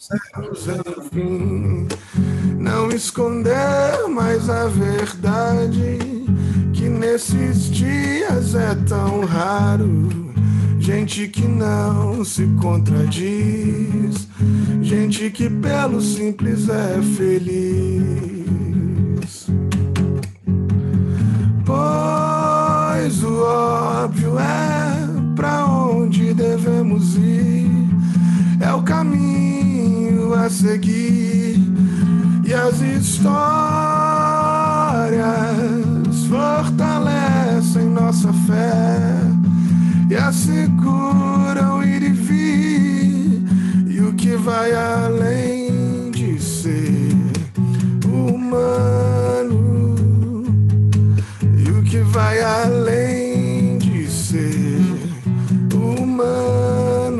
céus é o fim. Não esconder mais a verdade, que nesses dias é tão raro. Gente que não se contradiz, gente que pelo simples é feliz. Pois o óbvio é pra onde devemos ir, é o caminho a seguir, e as histórias fortalecem nossa fé e asseguram ir e vir, e o que vai além de ser humano, e o que vai além de ser humano,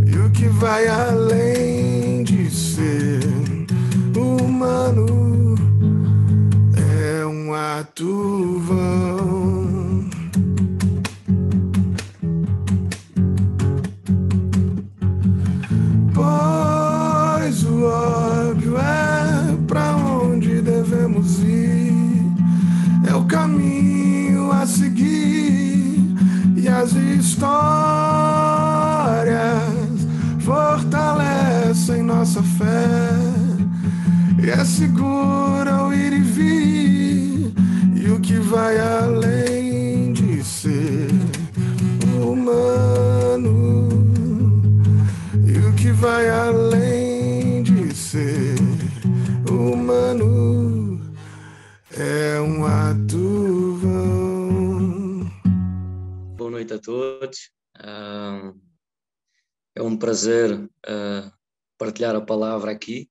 e o que vai além de ser humano é um ato vão. Pois o óbvio é pra onde devemos ir, é o caminho a seguir, e as histórias fortalecem nossa fé e asseguram ir e vir, e o que vai além de ser humano, e o que vai além de ser humano é um ato vão. Boa noite a todos. É um prazer partilhar a palavra aqui,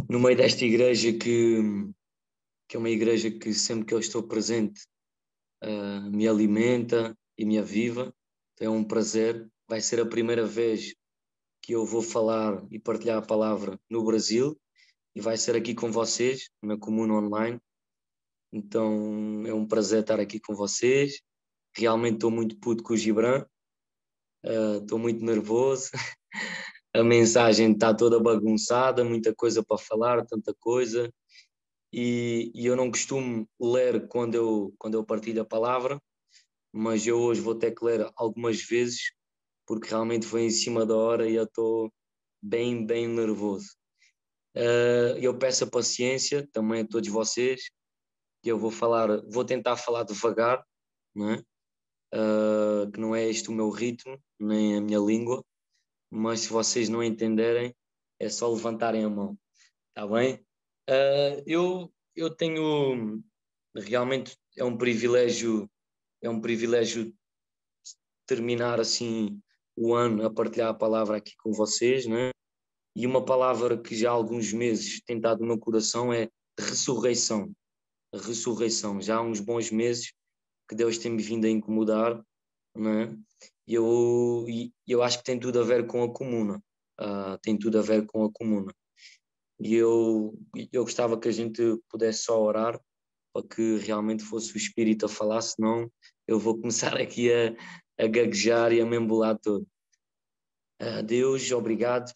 no meio desta igreja que é uma igreja que sempre que eu estou presente me alimenta e me aviva. Então é um prazer. Vai ser a primeira vez que eu vou falar e partilhar a palavra no Brasil, e vai ser aqui com vocês, na Comuna Online. Então é um prazer estar aqui com vocês. Realmente estou muito puto com o Gibran, estou muito nervoso. A mensagem está toda bagunçada, muita coisa para falar, tanta coisa, e eu não costumo ler quando eu partilho a palavra, mas eu hoje vou ter que ler algumas vezes, porque realmente foi em cima da hora e eu estou bem nervoso. Eu peço a paciência também a todos vocês, que eu vou tentar falar devagar, não é? Que não é este o meu ritmo, nem a minha língua, mas se vocês não entenderem, é só levantarem a mão, está bem? Eu tenho, realmente é um privilégio terminar assim o ano a partilhar a palavra aqui com vocês, né? E uma palavra que já há alguns meses tem estado no meu coração é ressurreição. A ressurreição, já há uns bons meses que Deus tem-me vindo a incomodar, né? E eu acho que tem tudo a ver com a comuna, tem tudo a ver com a comuna. E eu gostava que a gente pudesse só orar para que realmente fosse o Espírito a falar, senão eu vou começar aqui a gaguejar e a me embolar todo. Deus, obrigado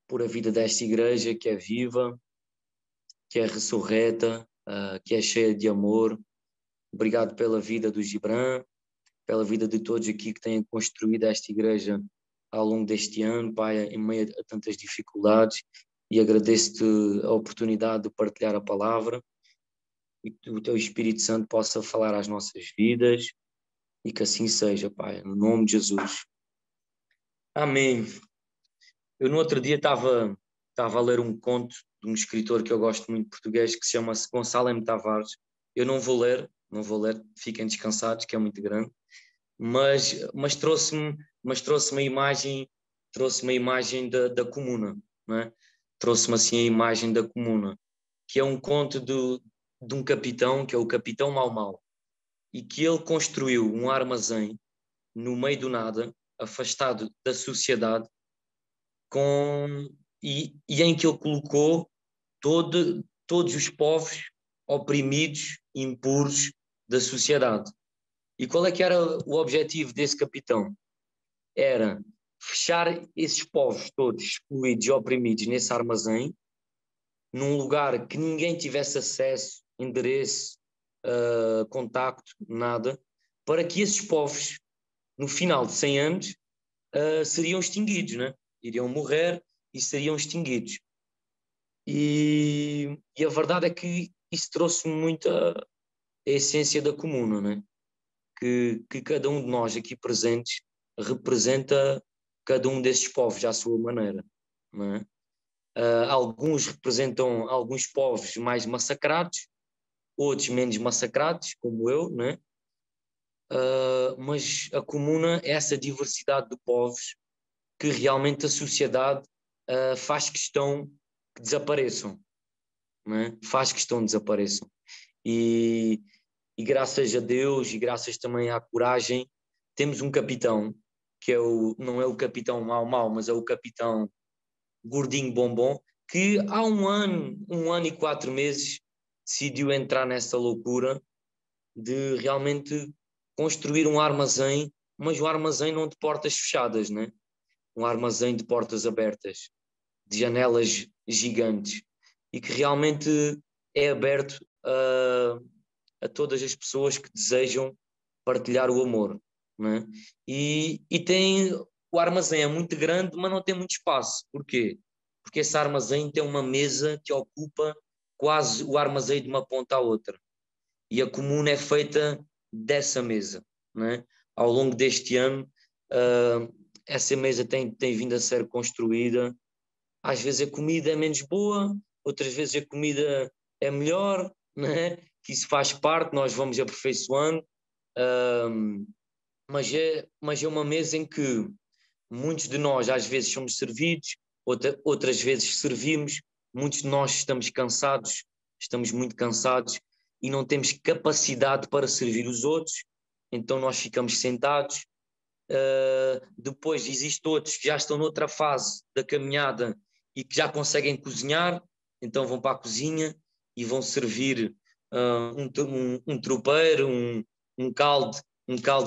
por a vida desta igreja que é viva, que é ressurreta, que é cheia de amor. Obrigado pela vida do Gibran, pela vida de todos aqui que têm construído esta igreja ao longo deste ano, Pai, em meio a tantas dificuldades, e agradeço-te a oportunidade de partilhar a palavra, e que o teu Espírito Santo possa falar às nossas vidas, e que assim seja, Pai, no nome de Jesus. Amém. Eu no outro dia estava a ler um conto de um escritor que eu gosto muito português, que se chama Gonçalo M. Tavares. Eu não vou ler, fiquem descansados, que é muito grande, mas trouxe-me a imagem da comuna, não é? Trouxe-me assim a imagem da comuna, que é um conto de um capitão, que é o Capitão Mau Mau, e que ele construiu um armazém no meio do nada, afastado da sociedade, e em que ele colocou todos os povos oprimidos, impuros da sociedade. E qual é que era o objetivo desse capitão? Era fechar esses povos todos excluídos e oprimidos nesse armazém, num lugar que ninguém tivesse acesso, endereço, contacto, nada, para que esses povos, no final de 100 anos, seriam extinguidos, né? Iriam morrer e seriam extinguidos. E a verdade é que isso trouxe muita essência da comuna, né? Que cada um de nós aqui presentes representa cada um desses povos à sua maneira, não é? Alguns representam alguns povos mais massacrados, outros menos massacrados, como eu, né? Mas a comuna é essa diversidade de povos que realmente a sociedade faz questão que desapareçam, né? Faz questão que desapareçam. E graças a Deus e graças também à coragem, temos um capitão, que não é o capitão mau, mas é o capitão gordinho bombom, que há um ano e 4 meses, decidiu entrar nessa loucura de realmente construir um armazém, mas um armazém não de portas fechadas, né? Um armazém de portas abertas, de janelas gigantes, e que realmente é aberto a todas as pessoas que desejam partilhar o amor, né? E tem, o armazém é muito grande, mas não tem muito espaço. Porquê? Porque esse armazém tem uma mesa que ocupa quase o armazém de uma ponta à outra. E a comuna é feita dessa mesa, né? Ao longo deste ano, essa mesa tem vindo a ser construída. Às vezes a comida é menos boa, outras vezes a comida é melhor, né? Que isso faz parte, nós vamos aperfeiçoando, mas é uma mesa em que muitos de nós às vezes somos servidos, outras vezes servimos, muitos de nós estamos cansados, estamos muito cansados e não temos capacidade para servir os outros, então nós ficamos sentados. Depois existem outros que já estão noutra fase da caminhada e que já conseguem cozinhar, então vão para a cozinha e vão servir um tropeiro, um caldo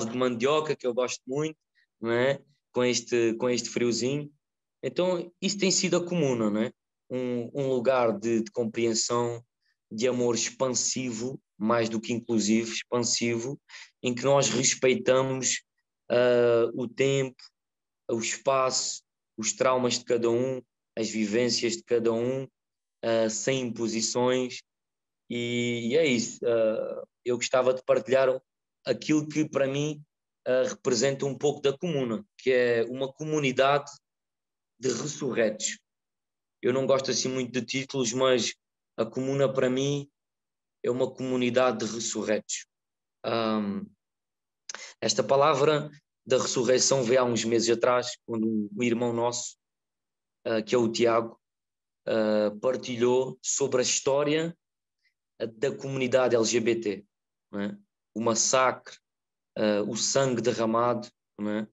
de mandioca, que eu gosto muito, não é? Com este friozinho. Então isso tem sido a comuna, não é? Um lugar de compreensão, de amor expansivo, mais do que inclusivo, expansivo, em que nós respeitamos o tempo, o espaço, os traumas de cada um, as vivências de cada um, sem imposições, e é isso. Eu gostava de partilhar aquilo que para mim representa um pouco da comuna, que é uma comunidade de ressurretos. Eu não gosto assim muito de títulos, mas a comuna para mim é uma comunidade de ressurretos. Esta palavra da ressurreição veio há uns meses atrás, quando um irmão nosso, que é o Tiago, partilhou sobre a história da comunidade LGBT, não é? O massacre, o sangue derramado, não é?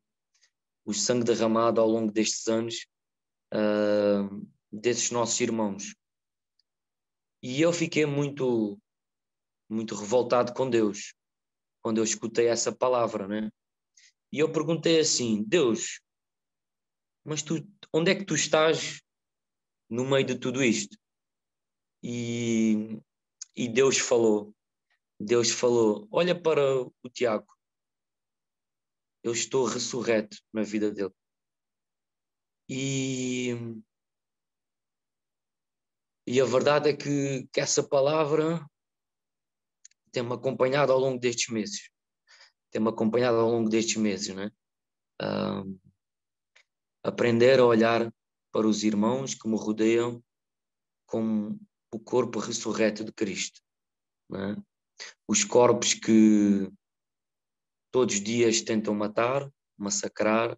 O sangue derramado ao longo destes anos, desses nossos irmãos. E eu fiquei muito, muito revoltado com Deus, quando eu escutei essa palavra, né? E eu perguntei assim: Deus, mas onde é que tu estás no meio de tudo isto? E Deus falou, olha para o Tiago, eu estou ressurreto na vida dele. E, e a verdade é que essa palavra tem-me acompanhado ao longo destes meses. Tem-me acompanhado ao longo destes meses, né? Aprender a olhar para os irmãos que me rodeiam como o corpo ressurreto de Cristo, né? Os corpos que todos os dias tentam matar, massacrar,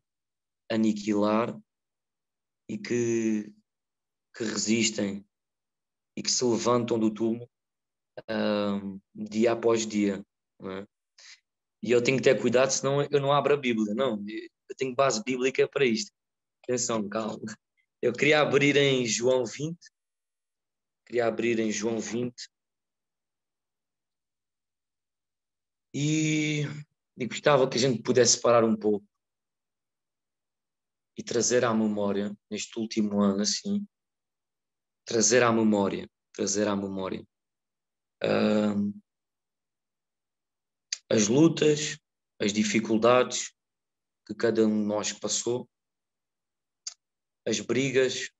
aniquilar e que resistem e que se levantam do túmulo dia após dia, não é? E eu tenho que ter cuidado, senão eu não abro a Bíblia, não. Eu tenho base bíblica para isto. Atenção, calma. Eu queria abrir em João 20. Queria abrir em João 20. E gostava que a gente pudesse parar um pouco e trazer à memória, neste último ano, assim, trazer à memória as lutas, as dificuldades que cada um de nós passou, as brigas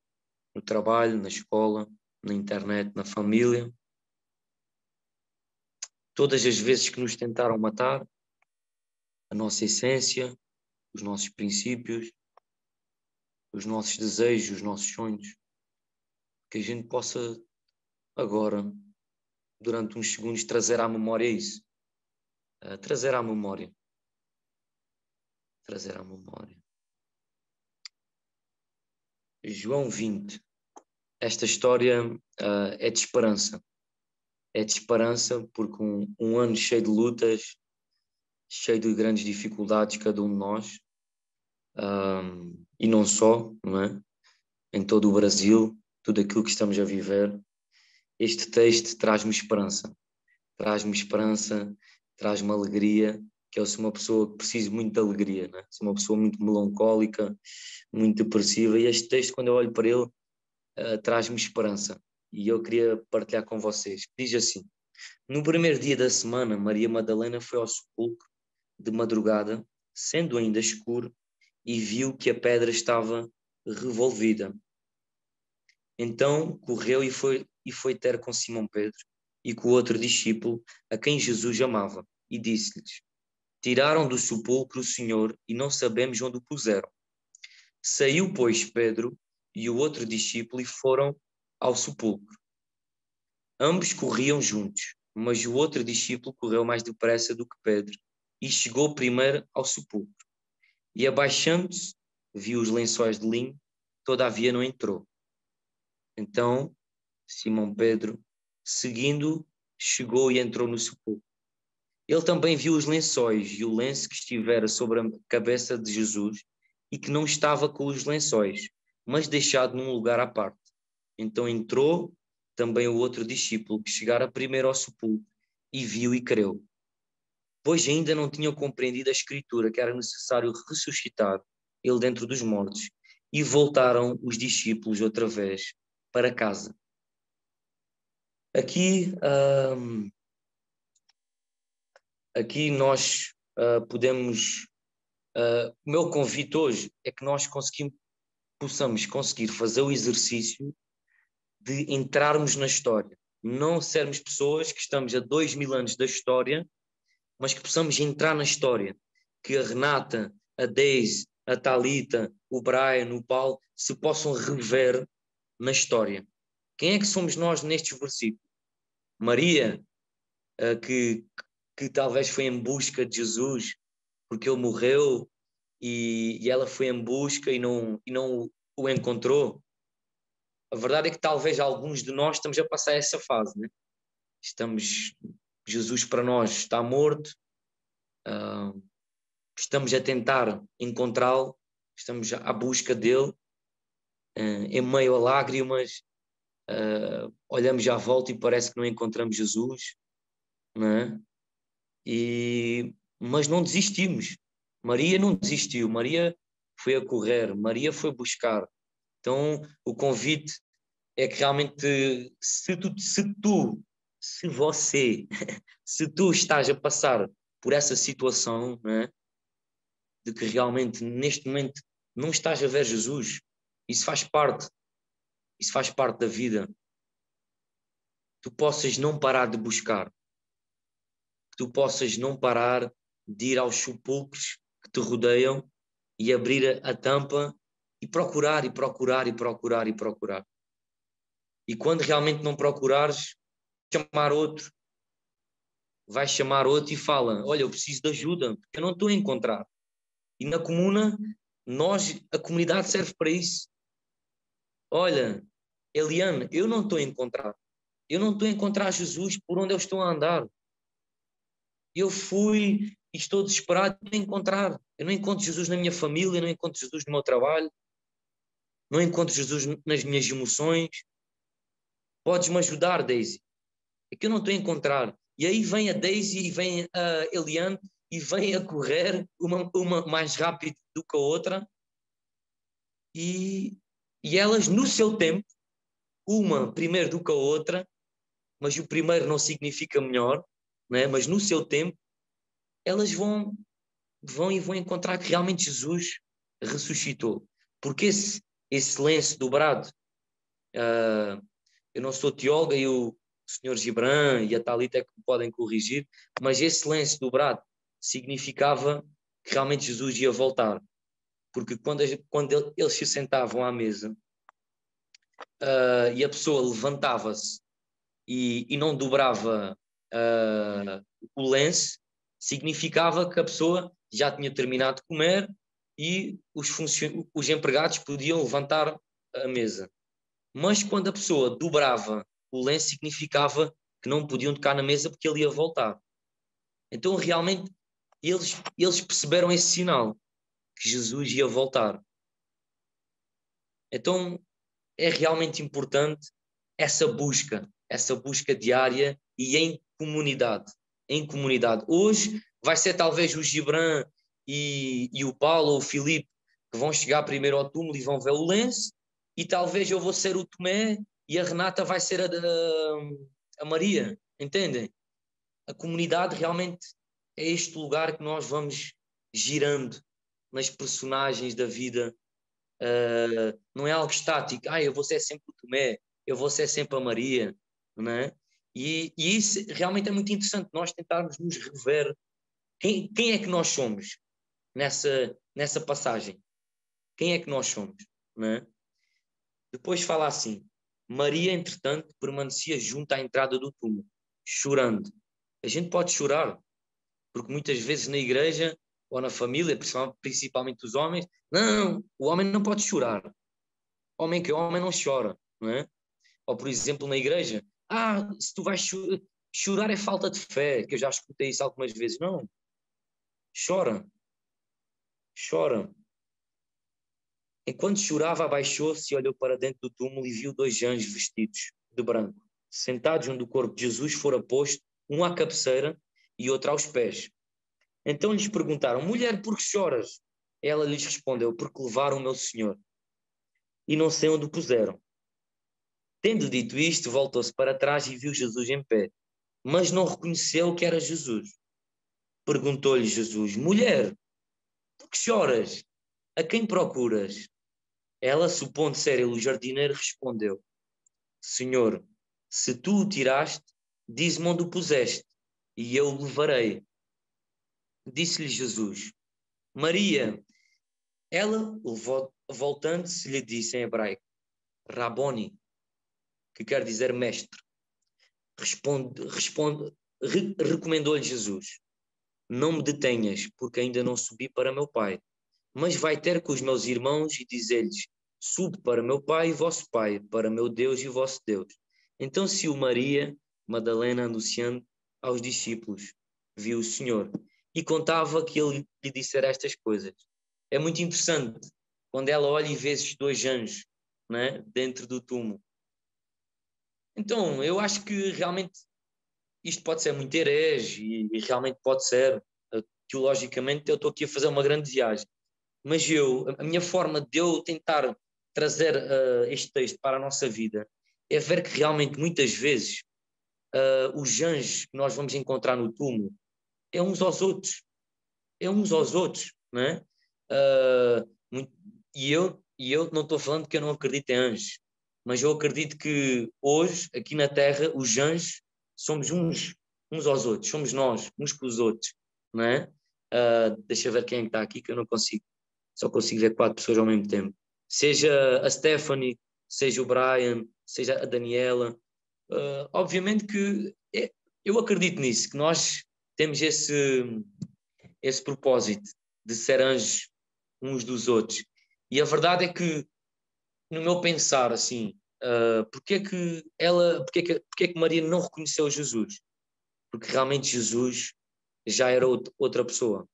no trabalho, na escola, na internet, na família, todas as vezes que nos tentaram matar, a nossa essência, os nossos princípios, os nossos desejos, os nossos sonhos, que a gente possa agora, durante uns segundos, trazer à memória isso. Trazer à memória. João 20. Esta história é de esperança. É de esperança porque um ano cheio de lutas, cheio de grandes dificuldades, cada um de nós, e não só, não é? Em todo o Brasil, tudo aquilo que estamos a viver, este texto traz-me esperança, traz-me alegria, que eu sou uma pessoa que preciso muito de alegria, né? Sou uma pessoa muito melancólica, muito depressiva, e este texto, quando eu olho para ele, traz-me esperança. E eu queria partilhar com vocês. Diz assim: no primeiro dia da semana, Maria Madalena foi ao sepulcro de madrugada, sendo ainda escuro, e viu que a pedra estava revolvida. Então correu e foi ter com Simão Pedro e com o outro discípulo, a quem Jesus amava, e disse-lhes: tiraram do sepulcro o Senhor e não sabemos onde o puseram. Saiu, pois, Pedro e o outro discípulo e foram ao sepulcro. Ambos corriam juntos, mas o outro discípulo correu mais depressa do que Pedro e chegou primeiro ao sepulcro. E abaixando-se, viu os lençóis de linho, todavia não entrou. Então Simão Pedro, seguindo, chegou e entrou no sepulcro. Ele também viu os lençóis e o lenço que estivera sobre a cabeça de Jesus e que não estava com os lençóis, mas deixado num lugar à parte. Então entrou também o outro discípulo, que chegara primeiro ao sepulcro, e viu e creu. Pois ainda não tinham compreendido a Escritura, que era necessário ressuscitar ele dentre dos mortos. E voltaram os discípulos outra vez para casa. Aqui nós podemos... o meu convite hoje é que nós possamos conseguir fazer o exercício de entrarmos na história. Não sermos pessoas que estamos a 2000 anos da história, mas que possamos entrar na história. Que a Renata, a Deise, a Thalita, o Brian, o Paulo, se possam rever na história. Quem é que somos nós nestes versículos? Maria, que talvez foi em busca de Jesus, porque ele morreu e ela foi em busca e não o encontrou. A verdade é que talvez alguns de nós estamos a passar essa fase, né? Jesus para nós está morto, estamos a tentar encontrá-lo, estamos à busca dele, em meio a lágrimas, olhamos à volta e parece que não encontramos Jesus, não é? Mas não desistimos. Maria não desistiu, Maria foi a correr, Maria foi buscar. Então o convite é que realmente se tu estás a passar por essa situação, né, de que realmente neste momento não estás a ver Jesus, isso faz parte da vida, tu possas não parar de buscar, que tu possas não parar de ir aos sepulcros que te rodeiam e abrir a tampa e procurar. E quando realmente não procurares, vais chamar outro e fala: olha, eu preciso de ajuda, porque eu não estou a encontrar. E na comuna, a comunidade serve para isso. Olha, Eliane, eu não estou a encontrar. Eu não estou a encontrar Jesus por onde eu estou a andar. Eu fui e estou desesperado de encontrar. Eu não encontro Jesus na minha família, não encontro Jesus no meu trabalho, não encontro Jesus nas minhas emoções. Podes-me ajudar, Daisy? É que eu não estou a encontrar. E aí vem a Daisy e vem a Eliane e vem a correr, uma mais rápido do que a outra, e elas, no seu tempo, uma primeiro do que a outra, mas o primeiro não significa melhor, né? Mas no seu tempo, elas vão encontrar que realmente Jesus ressuscitou. Porque esse lenço dobrado, eu não sou teóloga e o senhor Gibran e a Thalita é que me podem corrigir, mas esse lenço dobrado significava que realmente Jesus ia voltar. Porque quando eles se sentavam à mesa e a pessoa levantava-se e não dobrava o lenço, significava que a pessoa já tinha terminado de comer e os empregados podiam levantar a mesa. Mas quando a pessoa dobrava o lenço, significava que não podiam tocar na mesa porque ele ia voltar. Então, realmente, eles perceberam esse sinal, que Jesus ia voltar. Então, é realmente importante essa busca diária e em comunidade. Em comunidade. Hoje vai ser talvez o Gibran e o Paulo ou o Filipe que vão chegar primeiro ao túmulo e vão ver o lenço, e talvez eu vou ser o Tomé e a Renata vai ser a Maria, entendem? A comunidade realmente é este lugar que nós vamos girando nas personagens da vida. Não é algo estático. Eu vou ser sempre o Tomé, eu vou ser sempre a Maria, não é? E isso realmente é muito interessante, nós tentarmos nos rever. Quem é que nós somos nessa passagem? Quem é que nós somos? Não é? Depois fala assim: Maria, entretanto, permanecia junto à entrada do túmulo, chorando. A gente pode chorar, porque muitas vezes na igreja ou na família, principalmente os homens, não, o homem não pode chorar. Homem não chora, não é? Ou, por exemplo, na igreja, se tu vais chorar é falta de fé, que eu já escutei isso algumas vezes. Não, chora, chora. Enquanto chorava, abaixou-se e olhou para dentro do túmulo e viu dois anjos vestidos de branco, sentados onde o corpo de Jesus fora posto, um à cabeceira e outro aos pés. Então lhes perguntaram: mulher, por que choras? Ela lhes respondeu: porque levaram o meu Senhor e não sei onde o puseram. Tendo dito isto, voltou-se para trás e viu Jesus em pé, mas não reconheceu que era Jesus. Perguntou-lhe Jesus: mulher, por que choras? A quem procuras? Ela, supondo ser ele o jardineiro, respondeu: Senhor, se tu o tiraste, dize-me onde o puseste, e eu o levarei. Disse-lhe Jesus: Maria. Ela, voltando-se, lhe disse em hebraico: Raboni, que quer dizer mestre. Recomendou-lhe Jesus: Não me detenhas, porque ainda não subi para meu Pai. Mas vai ter com os meus irmãos e dizer-lhes: Subo para meu Pai e vosso Pai, para meu Deus e vosso Deus. Então se o Maria Madalena, anunciando aos discípulos, viu o Senhor e contava que ele lhe dissera estas coisas. É muito interessante quando ela olha e vê esses dois anjos, né, dentro do túmulo. Então, eu acho que realmente isto pode ser muito herege e realmente pode ser. Teologicamente, eu estou aqui a fazer uma grande viagem. Mas a minha forma de eu tentar trazer este texto para a nossa vida é ver que realmente muitas vezes os anjos que nós vamos encontrar no túmulo é uns aos outros, não é? E eu não estou falando que eu não acredito em anjos, mas eu acredito que hoje, aqui na Terra, os anjos somos uns aos outros, somos nós, uns com os outros, não é? Deixa eu ver quem está aqui, que eu não consigo, só consigo ver 4 pessoas ao mesmo tempo. Seja a Stephanie, seja o Brian, seja a Daniela. Obviamente que eu acredito nisso, que nós temos esse propósito de ser anjos uns dos outros. E a verdade é que, no meu pensar, assim, porque é que Maria não reconheceu Jesus? Porque realmente Jesus já era outra pessoa.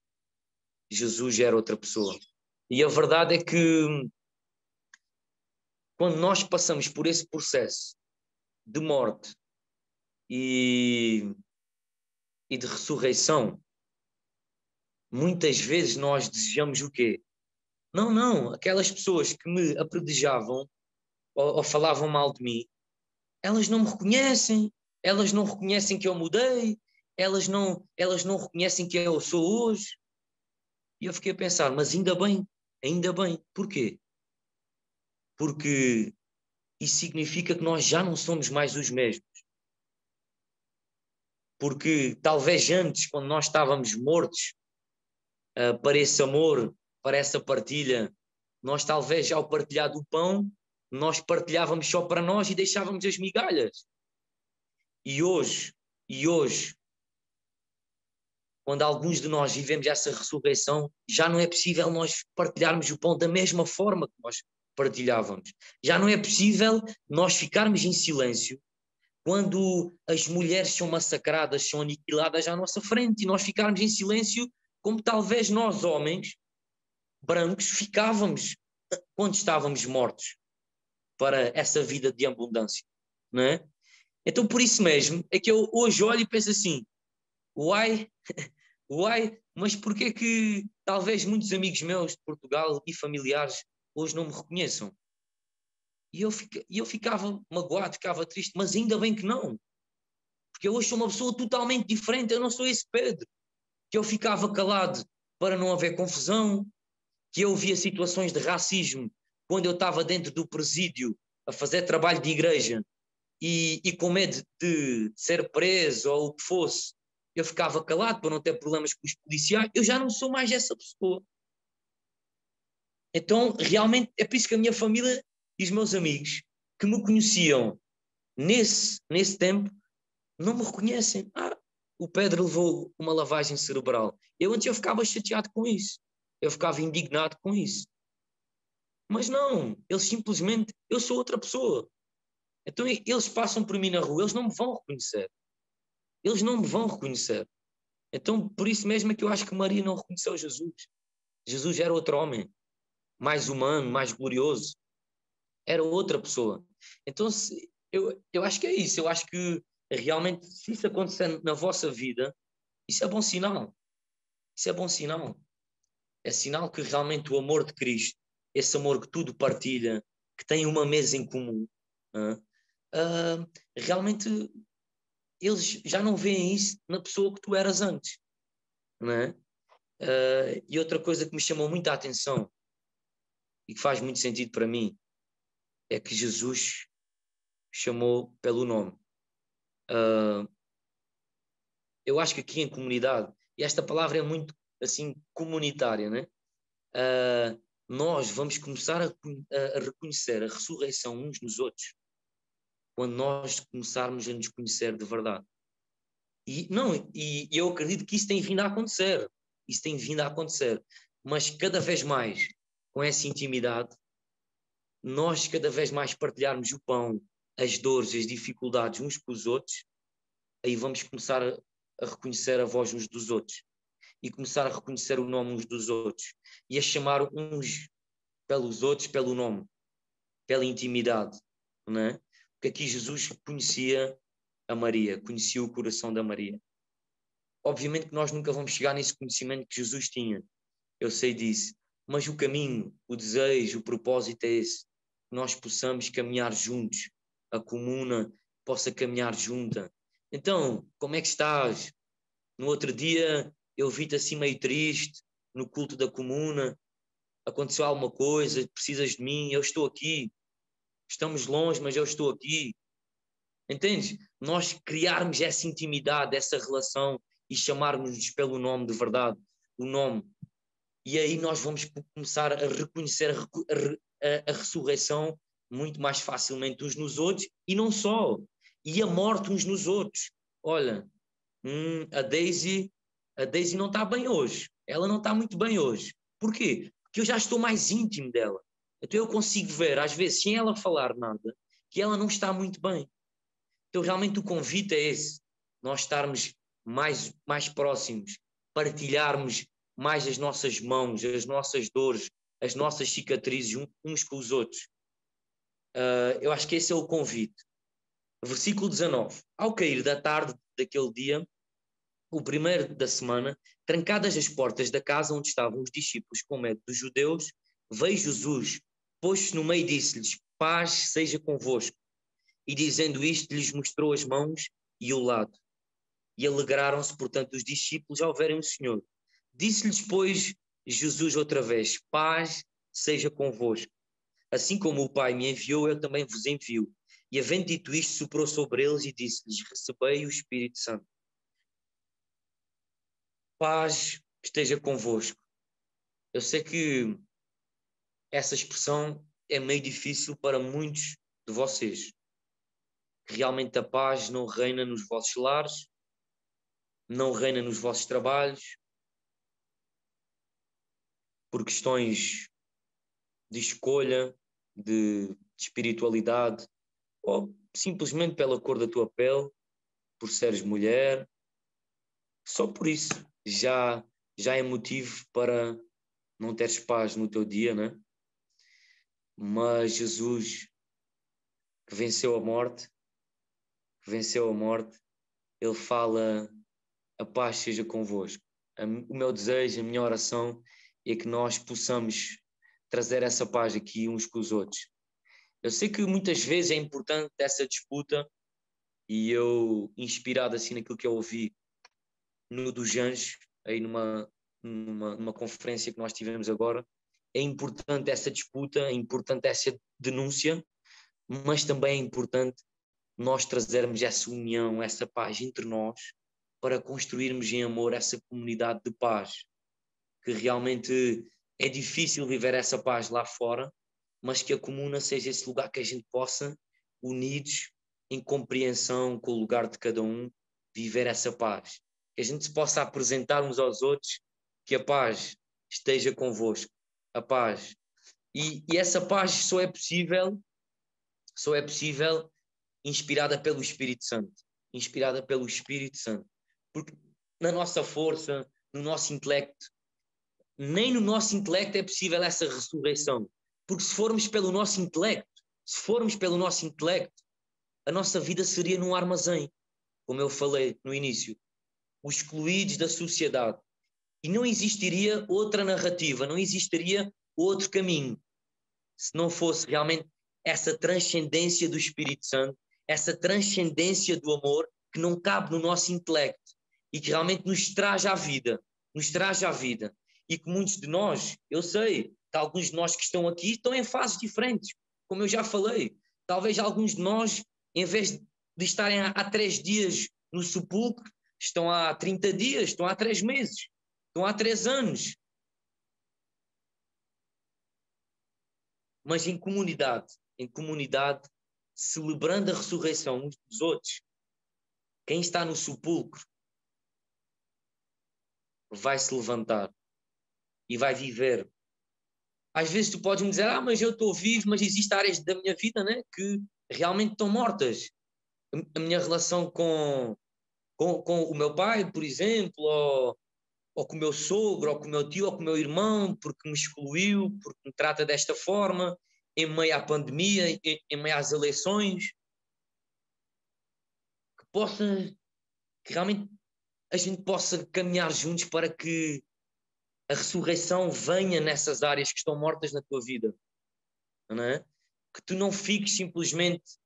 Jesus já era outra pessoa. E a verdade é que quando nós passamos por esse processo de morte e de ressurreição, muitas vezes nós desejamos o quê? Não, não. Aquelas pessoas que me apredejavam ou falavam mal de mim, elas não me reconhecem. Elas não reconhecem que eu mudei. Elas não reconhecem quem eu sou hoje. E eu fiquei a pensar, mas ainda bem, ainda bem. Porquê? Porque isso significa que nós já não somos mais os mesmos. Porque talvez antes, quando nós estávamos mortos para esse amor, para essa partilha, nós talvez já ao partilhar do pão, nós partilhávamos só para nós e deixávamos as migalhas. E hoje, quando alguns de nós vivemos essa ressurreição, já não é possível nós partilharmos o pão da mesma forma que nós partilhávamos. Já não é possível nós ficarmos em silêncio quando as mulheres são massacradas, são aniquiladas à nossa frente, e nós ficarmos em silêncio como talvez nós, homens brancos, ficávamos quando estávamos mortos para essa vida de abundância, não é? Então, por isso mesmo, é que eu hoje olho e penso assim, uai, mas porquê que talvez muitos amigos meus de Portugal e familiares hoje não me reconheçam? E eu ficava magoado, ficava triste, mas ainda bem que não. Porque eu hoje sou uma pessoa totalmente diferente, eu não sou esse Pedro. Que eu ficava calado para não haver confusão, que eu via situações de racismo quando eu estava dentro do presídio a fazer trabalho de igreja e com medo de ser preso ou o que fosse, eu ficava calado para não ter problemas com os policiais. Eu já não sou mais essa pessoa. Então, realmente, é por isso que a minha família e os meus amigos que me conheciam nesse tempo não me reconhecem. O Pedro levou uma lavagem cerebral. Antes eu ficava chateado com isso. Eu ficava indignado com isso. Mas não, eles simplesmente, eu sou outra pessoa. Então eles passam por mim na rua, eles não me vão reconhecer. Eles não me vão reconhecer. Então por isso mesmo é que eu acho que Maria não reconheceu Jesus. Jesus era outro homem, mais humano, mais glorioso. Era outra pessoa. Então eu acho que é isso. Eu acho que realmente, se isso acontecer na vossa vida, isso é bom sinal. Isso é bom sinal. É sinal que realmente o amor de Cristo, esse amor que tudo partilha, que tem uma mesa em comum, realmente eles já não veem isso na pessoa que tu eras antes. Não é? E outra coisa que me chamou muita atenção e que faz muito sentido para mim é que Jesus chamou pelo nome. Eu acho que aqui em comunidade, e esta palavra é muito assim comunitária, né? Nós vamos começar a reconhecer a ressurreição uns nos outros quando nós começarmos a nos conhecer de verdade. E eu acredito que isso tem vindo a acontecer. Isso tem vindo a acontecer. Mas cada vez mais, com essa intimidade, nós cada vez mais partilharmos o pão, as dores, as dificuldades uns com os outros, aí vamos começar a reconhecer a voz uns dos outros e começar a reconhecer o nome uns dos outros e a chamar uns pelos outros pelo nome, pela intimidade, não é? Porque aqui Jesus conhecia a Maria, conhecia o coração da Maria. Obviamente que nós nunca vamos chegar nesse conhecimento que Jesus tinha, eu sei disso, mas o caminho, o desejo, o propósito é esse, que nós possamos caminhar juntos, a comuna possa caminhar junta. Então, como é que estás? No outro dia eu vi-te assim meio triste, no culto da comuna, aconteceu alguma coisa, precisas de mim, eu estou aqui, estamos longe, mas eu estou aqui. Entendes? Nós criarmos essa intimidade, essa relação e chamarmos-nos pelo nome de verdade, o nome. E aí nós vamos começar a reconhecer a ressurreição muito mais facilmente uns nos outros e não só. E a morte uns nos outros. Olha, a Daisy não está bem hoje. Ela não está muito bem hoje. Porquê? Porque eu já estou mais íntimo dela. Então eu consigo ver, às vezes, sem ela falar nada, que ela não está muito bem. Então realmente o convite é esse. Nós estarmos mais próximos, partilharmos mais as nossas mãos, as nossas dores, as nossas cicatrizes uns com os outros. Eu acho que esse é o convite. Versículo 19. Ao cair da tarde daquele dia, o primeiro da semana, trancadas as portas da casa onde estavam os discípulos com medo dos judeus, Veio Jesus, pôs-se no meio e disse-lhes: paz seja convosco. E dizendo isto, lhes mostrou as mãos e o lado. E alegraram-se, portanto, os discípulos ao verem o Senhor. Disse-lhes, pois, Jesus outra vez: paz seja convosco. Assim como o Pai me enviou, eu também vos envio. E havendo dito isto, soprou sobre eles e disse-lhes: recebei o Espírito Santo. Paz esteja convosco. Eu sei que essa expressão é meio difícil para muitos de vocês. Realmente a paz não reina nos vossos lares, não reina nos vossos trabalhos, por questões de escolha, de espiritualidade, ou simplesmente pela cor da tua pele, por seres mulher. Só por isso já é motivo para não teres paz no teu dia, né? Mas Jesus, que venceu a morte, ele fala: a paz seja convosco. O meu desejo, a minha oração é que nós possamos trazer essa paz aqui uns com os outros. Eu sei que muitas vezes é importante essa disputa, e eu, inspirado assim naquilo que eu ouvi no dos Anjos, aí numa conferência que nós tivemos agora, é importante essa disputa, é importante essa denúncia, mas também é importante nós trazermos essa união, essa paz entre nós, para construirmos em amor essa comunidade de paz, que realmente é difícil viver essa paz lá fora, mas que a comuna seja esse lugar que a gente possa, unidos, em compreensão com o lugar de cada um, viver essa paz. Que a gente se possa apresentar uns aos outros, que a paz esteja convosco, a paz. E essa paz só é possível inspirada pelo Espírito Santo. Inspirada pelo Espírito Santo. Porque na nossa força, no nosso intelecto, nem no nosso intelecto é possível essa ressurreição. Porque se formos pelo nosso intelecto, a nossa vida seria num armazém, como eu falei no início, os excluídos da sociedade. E não existiria outra narrativa, não existiria outro caminho, se não fosse realmente essa transcendência do Espírito Santo, essa transcendência do amor que não cabe no nosso intelecto e que realmente nos traz à vida, E que muitos de nós, eu sei, que alguns de nós que estão aqui estão em fases diferentes, como eu já falei. Talvez alguns de nós, em vez de estarem há 3 dias no sepulcro, estão há 30 dias, estão há 3 meses, estão há 3 anos. Mas em comunidade, celebrando a ressurreição uns dos outros. Quem está no sepulcro vai se levantar e vai viver. Às vezes tu podes me dizer: mas eu estou vivo, mas existem áreas da minha vida, né, que realmente estão mortas. A minha relação com o meu pai, por exemplo, ou com o meu sogro, ou com o meu tio, ou com o meu irmão, porque me excluiu, porque me trata desta forma, em meio à pandemia, em meio às eleições. Que realmente a gente possa caminhar juntos para que a ressurreição venha nessas áreas que estão mortas na tua vida, não é? Que tu não fiques simplesmente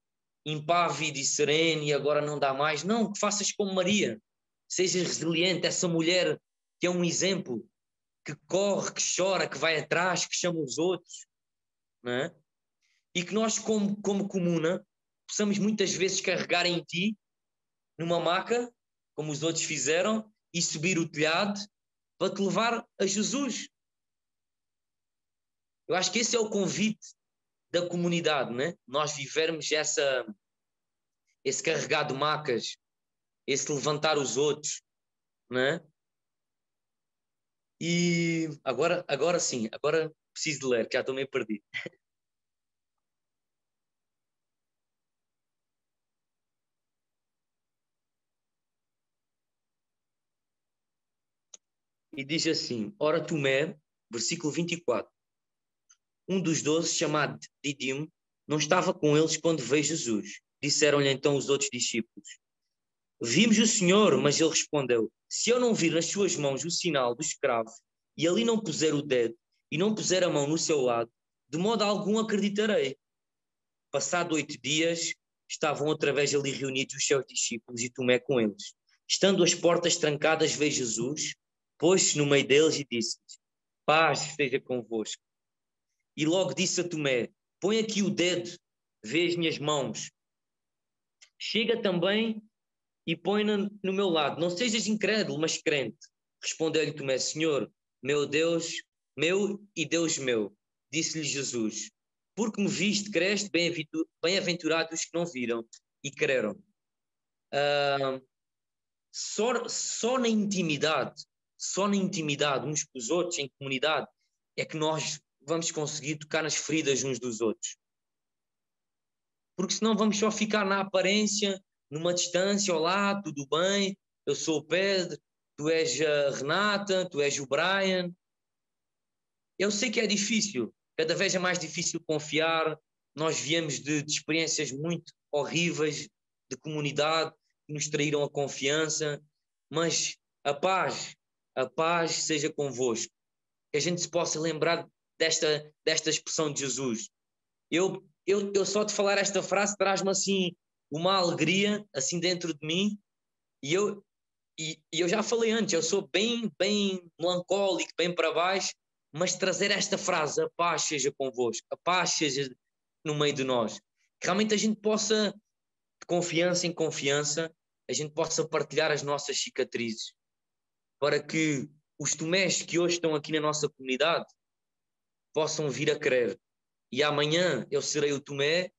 impávido e sereno e agora não dá mais. Não, que faças como Maria, sejas resiliente, essa mulher que é um exemplo, que corre, que chora, que vai atrás, que chama os outros, não é? E que nós, como comuna, possamos muitas vezes carregar em ti, numa maca, como os outros fizeram, e subir o telhado para te levar a Jesus. Eu acho que esse é o convite da comunidade, né? Nós vivermos esse carregar de macas, esse levantar os outros, né? E agora sim, agora preciso de ler, que já estou meio perdido. E diz assim: ora Tomé, versículo 24, um dos 12, chamado Dídimo, não estava com eles quando veio Jesus. Disseram-lhe então os outros discípulos: vimos o Senhor, mas ele respondeu: se eu não vir nas suas mãos o sinal do escravo e ali não puser o dedo e não puser a mão no seu lado, de modo algum acreditarei. Passado 8 dias, estavam outra vez ali reunidos os seus discípulos e Tomé com eles. Estando as portas trancadas, veio Jesus, pôs-se no meio deles e disse-lhes: paz esteja convosco. E logo disse a Tomé: põe aqui o dedo, vê as minhas mãos. Chega também e põe no meu lado. Não sejas incrédulo, mas crente. Respondeu-lhe Tomé: Senhor, meu Deus, meu e Deus meu. Disse-lhe Jesus: porque me viste, creste, bem-aventurados os que não viram e creram. Só na intimidade, uns com os outros, em comunidade, é que nós vamos conseguir tocar nas feridas uns dos outros. Porque senão vamos só ficar na aparência, numa distância: olá, tudo bem, eu sou o Pedro, tu és a Renata, tu és o Brian. Eu sei que é difícil, cada vez é mais difícil confiar. Nós viemos de experiências muito horríveis de comunidade que nos traíram a confiança, mas a paz seja convosco. Que a gente se possa lembrar desta expressão de Jesus. Eu só de falar esta frase traz-me assim uma alegria assim dentro de mim, e eu já falei antes, eu sou bem melancólico, bem para baixo, mas trazer esta frase: a paz seja convosco, a paz seja no meio de nós, que realmente a gente possa, de confiança em confiança, a gente possa partilhar as nossas cicatrizes, para que os Tomés que hoje estão aqui na nossa comunidade possam vir a crer. E amanhã eu serei o Tomé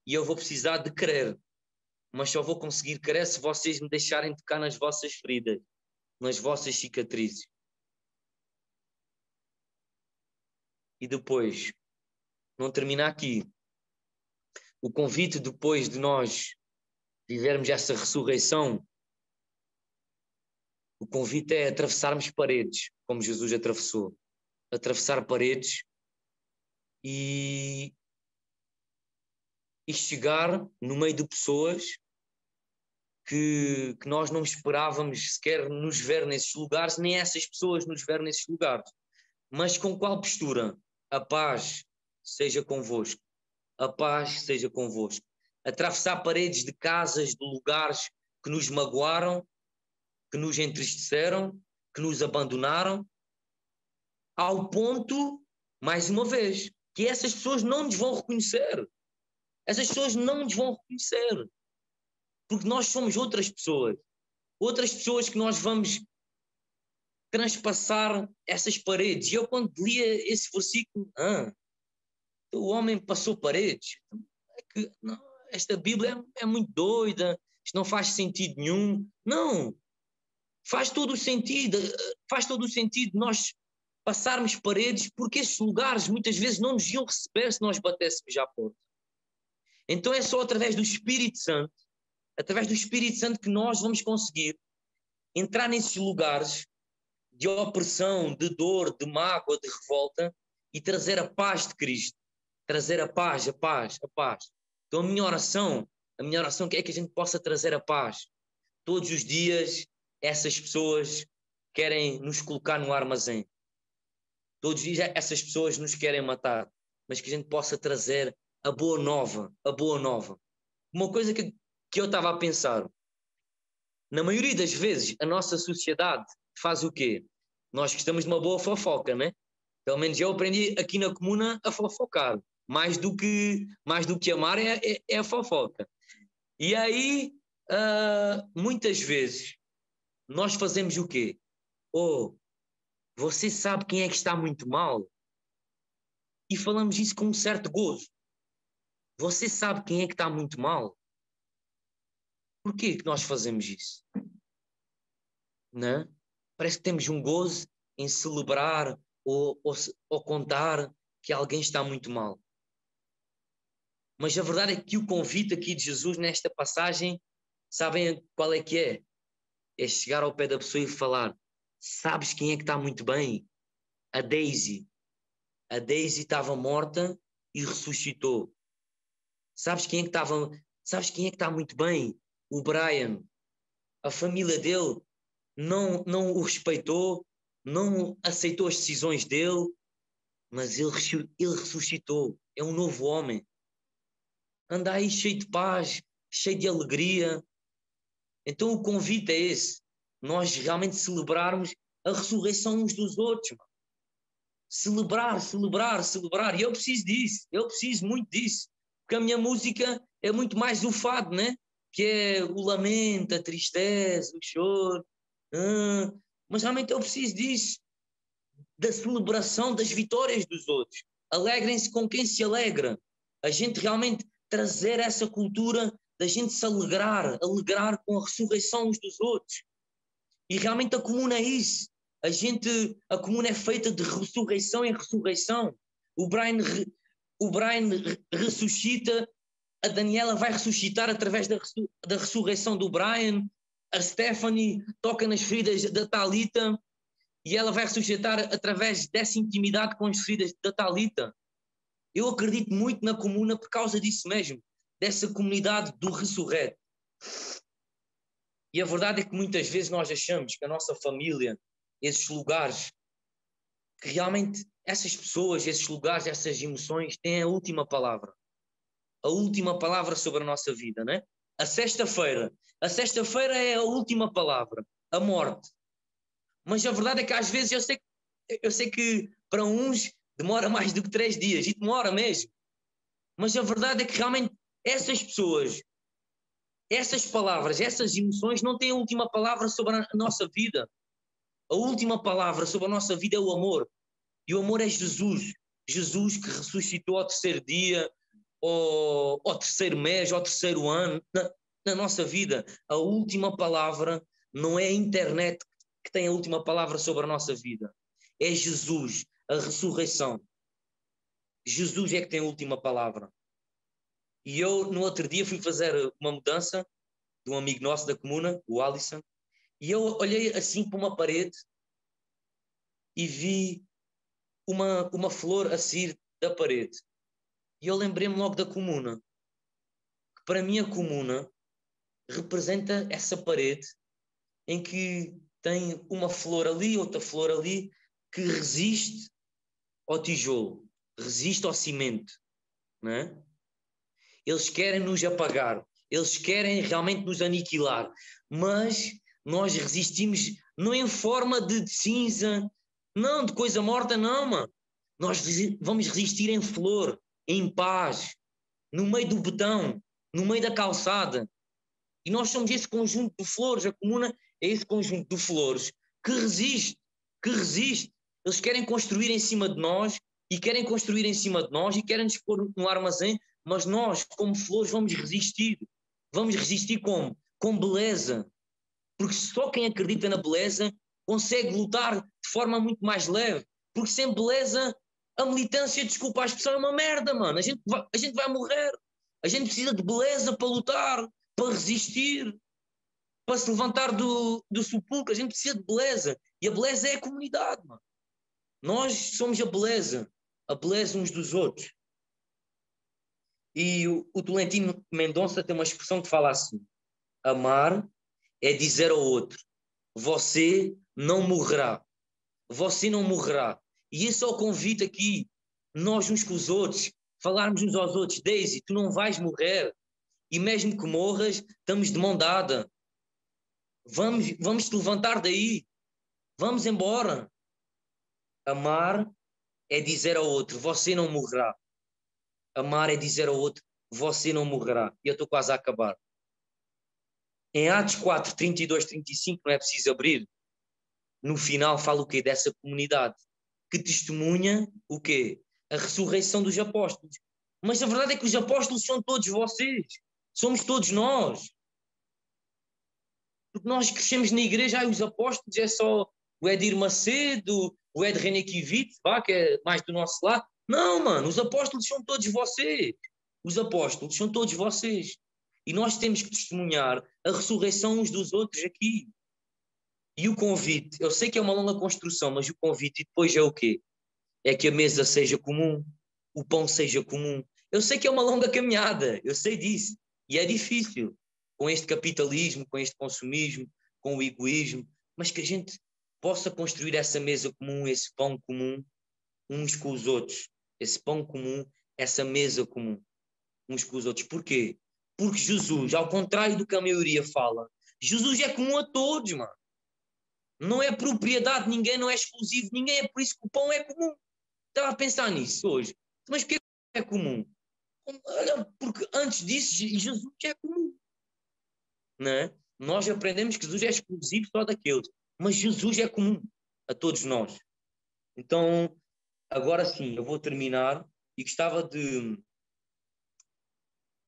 e eu vou precisar de crer, mas só vou conseguir crer se vocês me deixarem tocar nas vossas feridas, nas vossas cicatrizes. E depois, não termina aqui. O convite, depois de nós vivermos essa ressurreição, o convite é atravessarmos paredes, como Jesus atravessou. Atravessar paredes e chegar no meio de pessoas que nós não esperávamos sequer nos ver nesses lugares, nem essas pessoas nos ver nesses lugares. Mas com qual postura? A paz seja convosco. A paz seja convosco. Atravessar paredes de casas, de lugares que nos magoaram, que nos entristeceram, que nos abandonaram, ao ponto, mais uma vez, que essas pessoas não nos vão reconhecer. Essas pessoas não nos vão reconhecer. Porque nós somos outras pessoas que nós vamos transpassar essas paredes. E eu, quando lia esse versículo, o homem passou paredes. É que, não, esta Bíblia é muito doida, isto não faz sentido nenhum. Não, faz todo o sentido nós passarmos paredes, porque esses lugares muitas vezes não nos iam receber se nós batéssemos à porta. Então é só através do Espírito Santo, que nós vamos conseguir entrar nesses lugares de opressão, de dor, de mágoa, de revolta, e trazer a paz de Cristo. Trazer a paz. Então a minha oração é que a gente possa trazer a paz. Todos os dias essas pessoas querem nos colocar no armazém. Todos os dias essas pessoas nos querem matar, mas que a gente possa trazer a boa nova. Uma coisa que eu estava a pensar: na maioria das vezes a nossa sociedade faz o quê? Nós gostamos de uma boa fofoca, né? Pelo menos eu aprendi aqui na comuna a fofocar. Mais do que amar é a fofoca. E aí, muitas vezes, nós fazemos o quê? Você sabe quem é que está muito mal? E falamos isso com um certo gozo. Você sabe quem é que está muito mal? Por que nós fazemos isso? Não? Parece que temos um gozo em celebrar ou contar que alguém está muito mal. Mas a verdade é que o convite aqui de Jesus nesta passagem, sabem qual é que é? É chegar ao pé da pessoa e falar: sabes quem é que está muito bem? A Daisy. A Daisy estava morta e ressuscitou. Sabes quem é que está muito bem? O Brian. A família dele não o respeitou, não aceitou as decisões dele, mas ele ressuscitou, é um novo homem. Anda aí cheio de paz, cheio de alegria. Então o convite é esse, nós realmente celebrarmos a ressurreição uns dos outros, mano. Celebrar, celebrar, celebrar. E eu preciso disso, eu preciso muito disso. Porque a minha música é muito mais o fado, né? Que é o lamento, a tristeza, o choro. Mas realmente eu preciso disso, da celebração das vitórias dos outros. Alegrem-se com quem se alegra. A gente realmente trazer essa cultura da gente se alegrar, alegrar com a ressurreição uns dos outros. E realmente a comuna é isso. A comuna é feita de ressurreição em ressurreição. O Brian ressuscita, a Daniela vai ressuscitar através da ressurreição do Brian, a Stephanie toca nas feridas da Talita e ela vai ressuscitar através dessa intimidade com as feridas da Talita. Eu acredito muito na comuna por causa disso mesmo, dessa comunidade do ressurreto. E a verdade é que muitas vezes nós achamos que a nossa família, esses lugares, que realmente essas pessoas, esses lugares, essas emoções têm a última palavra. A última palavra sobre a nossa vida, né? A sexta-feira é a última palavra, a morte. Mas a verdade é que às vezes eu sei que para uns demora mais do que 3 dias, e demora mesmo. Mas a verdade é que realmente essas pessoas, essas palavras, essas emoções não têm a última palavra sobre a nossa vida. A última palavra sobre a nossa vida é o amor. E o amor é Jesus. Jesus que ressuscitou ao terceiro dia, ao terceiro mês, ao terceiro ano, na nossa vida. A última palavra não é a internet que tem a última palavra sobre a nossa vida. É Jesus, a ressurreição. Jesus é que tem a última palavra. E eu, no outro dia, fui fazer uma mudança de um amigo nosso da comuna, o Alisson, e eu olhei assim para uma parede e vi uma flor a sair da parede. E eu lembrei-me logo da comuna. Que para mim a comuna representa essa parede em que tem uma flor ali, outra flor ali, que resiste ao tijolo, resiste ao cimento, não é? Eles querem nos apagar, eles querem realmente nos aniquilar, mas nós resistimos não em forma de cinza, não, de coisa morta, não, mano. Nós vamos resistir em flor, em paz, no meio do betão, no meio da calçada. E nós somos esse conjunto de flores, a comuna é esse conjunto de flores que resiste, que resiste. Eles querem construir em cima de nós e querem construir em cima de nós e querem nos pôr no armazém, mas nós, como flores, vamos resistir. Vamos resistir como? Com beleza. Porque só quem acredita na beleza consegue lutar de forma muito mais leve. Porque sem beleza, a militância, desculpa a expressão, é uma merda, mano. A gente vai morrer. A gente precisa de beleza para lutar, para resistir, para se levantar do sepulcro. A gente precisa de beleza. E a beleza é a comunidade, mano. Nós somos a beleza uns dos outros. E o Tolentino Mendonça tem uma expressão que fala assim: amar é dizer ao outro, você não morrerá. Você não morrerá. E esse é o convite aqui, nós uns com os outros, falarmos uns aos outros: Daisy, tu não vais morrer. E mesmo que morras, estamos de mão dada. Vamos te levantar daí. Vamos embora. Amar é dizer ao outro, você não morrerá. Amar é dizer ao outro, você não morrerá. E eu estou quase a acabar. Em Atos 4, 32, 35, não é preciso abrir. No final fala o quê? Dessa comunidade que testemunha o quê? A ressurreição dos apóstolos. Mas a verdade é que os apóstolos são todos vocês. Somos todos nós. Porque nós crescemos na igreja, os apóstolos é só o Edir Macedo, o Ed René Kivitz, que é mais do nosso lado. Não, mano, os apóstolos são todos vocês. Os apóstolos são todos vocês. E nós temos que testemunhar a ressurreição uns dos outros aqui. E o convite, eu sei que é uma longa construção, mas o convite depois é o quê? É que a mesa seja comum, o pão seja comum. Eu sei que é uma longa caminhada, eu sei disso. E é difícil, com este capitalismo, com este consumismo, com o egoísmo, mas que a gente possa construir essa mesa comum, esse pão comum, uns com os outros, esse pão comum, essa mesa comum, uns com os outros. Porquê? Porque Jesus, ao contrário do que a maioria fala, Jesus é comum a todos, mano. Não é propriedade de ninguém, não é exclusivo de ninguém, é por isso que o pão é comum. Estava a pensar nisso hoje. Mas porquê é comum? Olha, porque antes disso, Jesus é comum. Não é? Nós aprendemos que Jesus é exclusivo só daqueles, mas Jesus é comum a todos nós. Então, agora sim, eu vou terminar e gostava de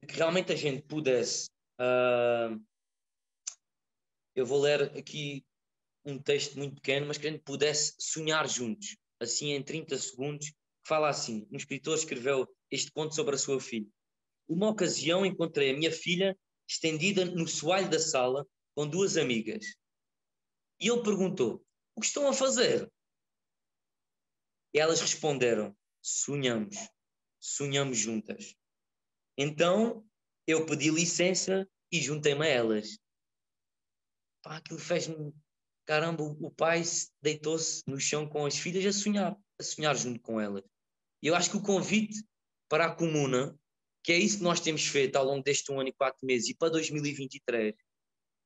que realmente a gente pudesse. Eu vou ler aqui um texto muito pequeno, mas que a gente pudesse sonhar juntos, assim em 30 segundos, que fala assim: um escritor escreveu este conto sobre a sua filha. Uma ocasião encontrei a minha filha estendida no soalho da sala com duas amigas. E ele perguntou: o que estão a fazer? E elas responderam: sonhamos, sonhamos juntas. Então eu pedi licença e juntei-me a elas. Pá, aquilo fez-me. Caramba, o pai deitou-se no chão com as filhas a sonhar junto com elas. E eu acho que o convite para a comuna, que é isso que nós temos feito ao longo deste 1 ano e 4 meses e para 2023,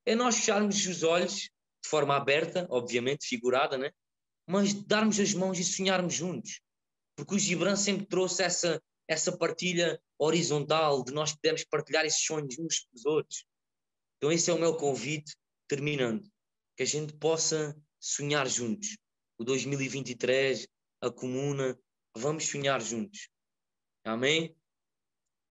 é nós fecharmos os olhos de forma aberta, obviamente, figurada, né? Mas darmos as mãos e sonharmos juntos. Porque o Gibran sempre trouxe essa partilha horizontal, de nós podermos partilhar esses sonhos uns com os outros. Então esse é o meu convite, terminando, que a gente possa sonhar juntos. O 2023, a comuna, vamos sonhar juntos. Amém?